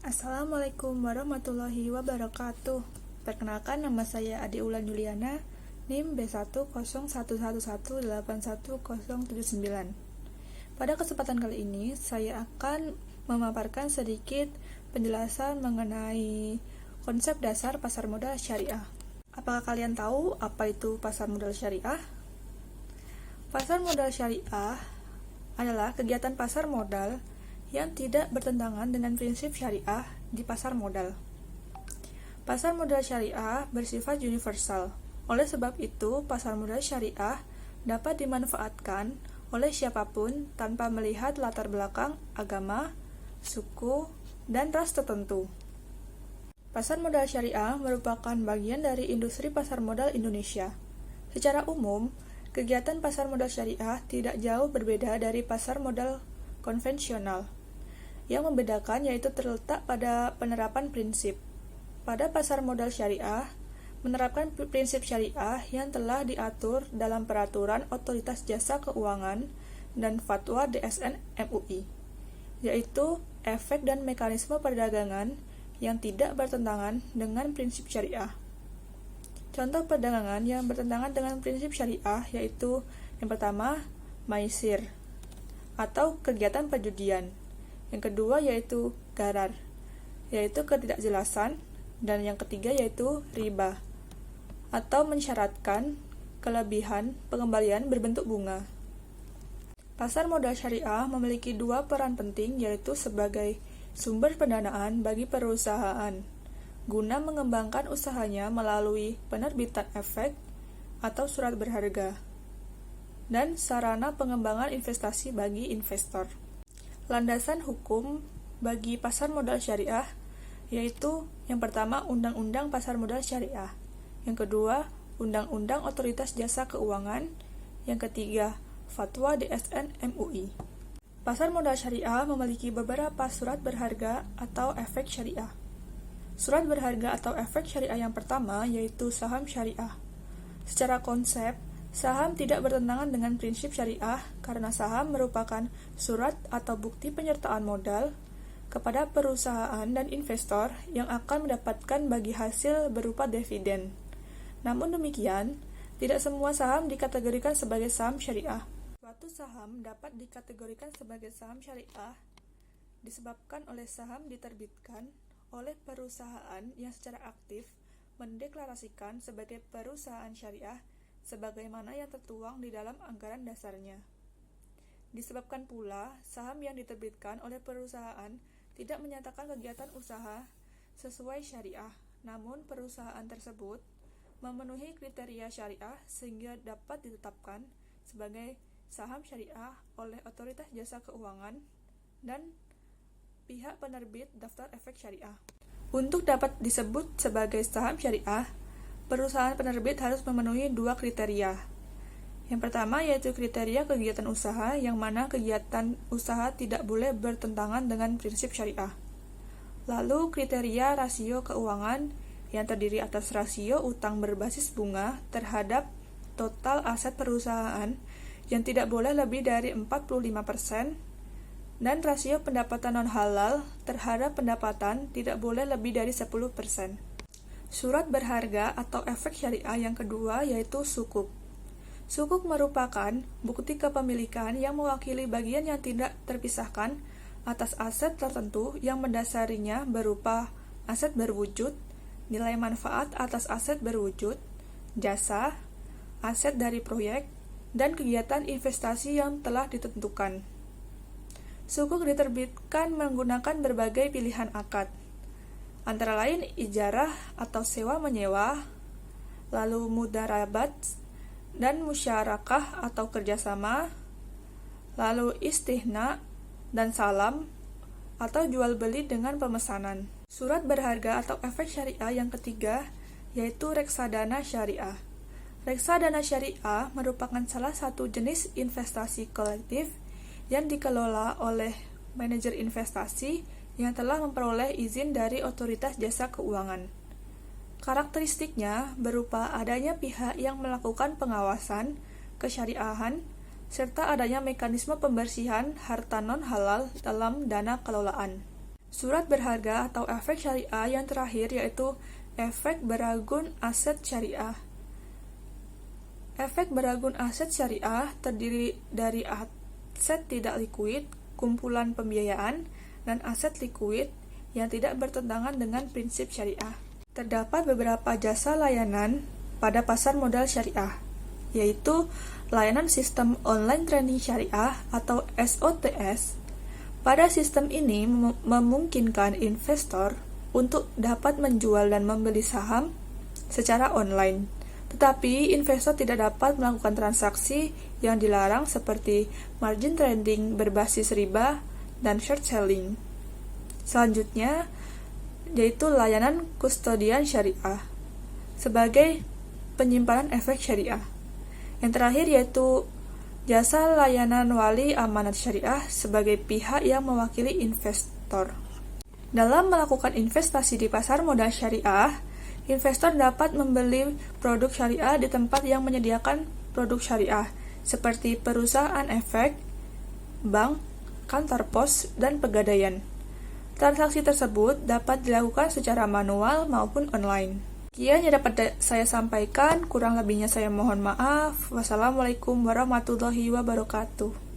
Assalamualaikum warahmatullahi wabarakatuh. Perkenalkan, nama saya Adi Ulan Juliana, NIM B10111818179. Pada kesempatan kali ini, saya akan memaparkan sedikit penjelasan mengenai konsep dasar pasar modal syariah. Apakah kalian tahu apa itu pasar modal syariah? Pasar modal syariah adalah kegiatan pasar modal yang tidak bertentangan dengan prinsip syariah di pasar modal. Pasar modal syariah bersifat universal. Oleh sebab itu, pasar modal syariah dapat dimanfaatkan oleh siapapun tanpa melihat latar belakang agama, suku, dan ras tertentu. Pasar modal syariah merupakan bagian dari industri pasar modal Indonesia. Secara umum, kegiatan pasar modal syariah tidak jauh berbeda dari pasar modal konvensional. Yang membedakan yaitu terletak pada penerapan prinsip. Pada pasar modal syariah, menerapkan prinsip syariah yang telah diatur dalam peraturan Otoritas Jasa Keuangan dan Fatwa DSN MUI, yaitu efek dan mekanisme perdagangan yang tidak bertentangan dengan prinsip syariah. Contoh perdagangan yang bertentangan dengan prinsip syariah yaitu yang pertama, maisir atau kegiatan perjudian. Yang kedua yaitu gharar, yaitu ketidakjelasan, dan yang ketiga yaitu riba, atau mensyaratkan kelebihan pengembalian berbentuk bunga. Pasar modal syariah memiliki dua peran penting, yaitu sebagai sumber pendanaan bagi perusahaan, guna mengembangkan usahanya melalui penerbitan efek atau surat berharga, dan sarana pengembangan investasi bagi investor. Landasan hukum bagi pasar modal syariah yaitu yang pertama Undang-Undang Pasar Modal Syariah, yang kedua Undang-Undang Otoritas Jasa Keuangan, yang ketiga Fatwa DSN MUI. Pasar modal syariah memiliki beberapa surat berharga atau efek syariah. Surat berharga atau efek syariah yang pertama yaitu saham syariah. Secara konsep, saham tidak bertentangan dengan prinsip syariah karena saham merupakan surat atau bukti penyertaan modal kepada perusahaan dan investor yang akan mendapatkan bagi hasil berupa dividen. Namun demikian, tidak semua saham dikategorikan sebagai saham syariah. Suatu saham dapat dikategorikan sebagai saham syariah disebabkan oleh saham diterbitkan oleh perusahaan yang secara aktif mendeklarasikan sebagai perusahaan syariah sebagaimana yang tertuang di dalam anggaran dasarnya. Disebabkan pula, saham yang diterbitkan oleh perusahaan tidak menyatakan kegiatan usaha sesuai syariah, namun perusahaan tersebut memenuhi kriteria syariah sehingga dapat ditetapkan sebagai saham syariah oleh Otoritas Jasa Keuangan dan pihak penerbit daftar efek syariah. Untuk dapat disebut sebagai saham syariah, perusahaan penerbit harus memenuhi dua kriteria. Yang pertama yaitu kriteria kegiatan usaha, yang mana kegiatan usaha tidak boleh bertentangan dengan prinsip syariah. Lalu kriteria rasio keuangan yang terdiri atas rasio utang berbasis bunga terhadap total aset perusahaan yang tidak boleh lebih dari 45%, dan rasio pendapatan non-halal terhadap pendapatan tidak boleh lebih dari 10%. Surat berharga atau efek syariah yang kedua yaitu sukuk. Sukuk merupakan bukti kepemilikan yang mewakili bagian yang tidak terpisahkan atas aset tertentu yang mendasarinya berupa aset berwujud, nilai manfaat atas aset berwujud, jasa, aset dari proyek, dan kegiatan investasi yang telah ditentukan. Sukuk diterbitkan menggunakan berbagai pilihan akad, antara lain ijarah atau sewa-menyewa, lalu mudarabat dan musyarakah atau kerjasama, lalu istihna dan salam atau jual beli dengan pemesanan. Surat berharga atau efek syariah yang ketiga yaitu reksadana syariah. Reksadana syariah merupakan salah satu jenis investasi kolektif yang dikelola oleh manajer investasi yang telah memperoleh izin dari Otoritas Jasa Keuangan. Karakteristiknya berupa adanya pihak yang melakukan pengawasan, kesyariahan, serta adanya mekanisme pembersihan harta non-halal dalam dana kelolaan. Surat berharga atau efek syariah yang terakhir yaitu efek beragun aset syariah. Efek beragun aset syariah terdiri dari aset tidak likuid, kumpulan pembiayaan, dan aset likuid yang tidak bertentangan dengan prinsip syariah. Terdapat beberapa jasa layanan pada pasar modal syariah, yaitu layanan sistem online trading syariah atau SOTS. Pada sistem ini memungkinkan investor untuk dapat menjual dan membeli saham secara online. Tetapi investor tidak dapat melakukan transaksi yang dilarang seperti margin trading berbasis riba dan short selling. Selanjutnya, yaitu layanan kustodian syariah sebagai penyimpanan efek syariah. Yang terakhir yaitu jasa layanan wali amanat syariah sebagai pihak yang mewakili investor. Dalam melakukan investasi di pasar modal syariah, investor dapat membeli produk syariah di tempat yang menyediakan produk syariah, seperti perusahaan efek, bank, kantor pos, dan pegadaian. Transaksi tersebut dapat dilakukan secara manual maupun online. Sekian yang dapat saya sampaikan, kurang lebihnya saya mohon maaf. Wassalamualaikum warahmatullahi wabarakatuh.